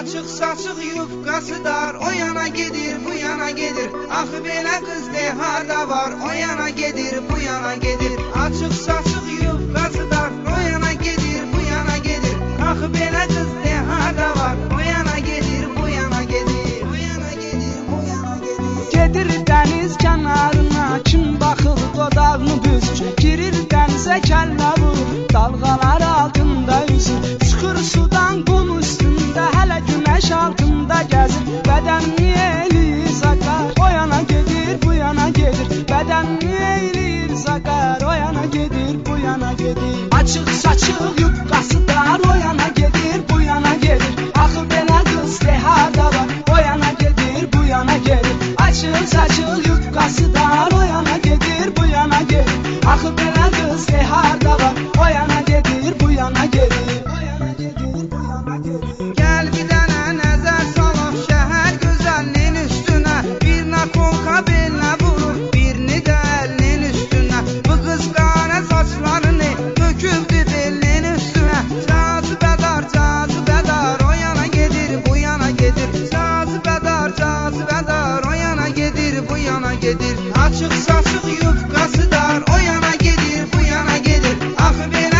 Açıq saçıq yufqası dar, o yana gedir, bu yana gedir. Axı belə qız de harda var, o yana gedir, bu yana gedir. Açıq saçıq yufqası dar, o yana gedir, bu yana gedir. Axı belə qız de harda var, o yana gedir, bu yana gedir. Bu yana gedir, bu yana gedir. Gedir dəniz kənarına, kim baxır dodağını büzür. Girir dənizə kəllə vurur, dalğalar altında üzür. Çıxır sudan qum üstündə, hələ günəş altında gəzir. Bədənini eləyir zakar, o yana gedir, bu yana gedir. Bədənini eləyir zakar, o yana gedir, bu yana gedir. Açıq saçıq yufqası dar, o yana gedir, bu yana gedir. Axı belə qız de harda var, o yana gedir, bu yana gedir. Açıq saçıq yufqası dar, o yana gedir, bu yana gedir. Axı belə qız de harda var, o yana gedir, bu yana gedir. O yana gedir, bu yana gedir. Gəl bir dənə nəzər salaq şəhər gözəlinin üstünə. Bir nakonka belinə vurur, birini də əlinin üstünə. Bu qız qara saçlarını tökübdü belinin üstünə. Cazibədar, cazibədar, o yana gedir, bu yana gedir. Cazibədar, cazibədar, o yana gedir, bu yana gedir. Açıq saçıq yufqası dar, o yana gedir, bu yana gedir. Axı belə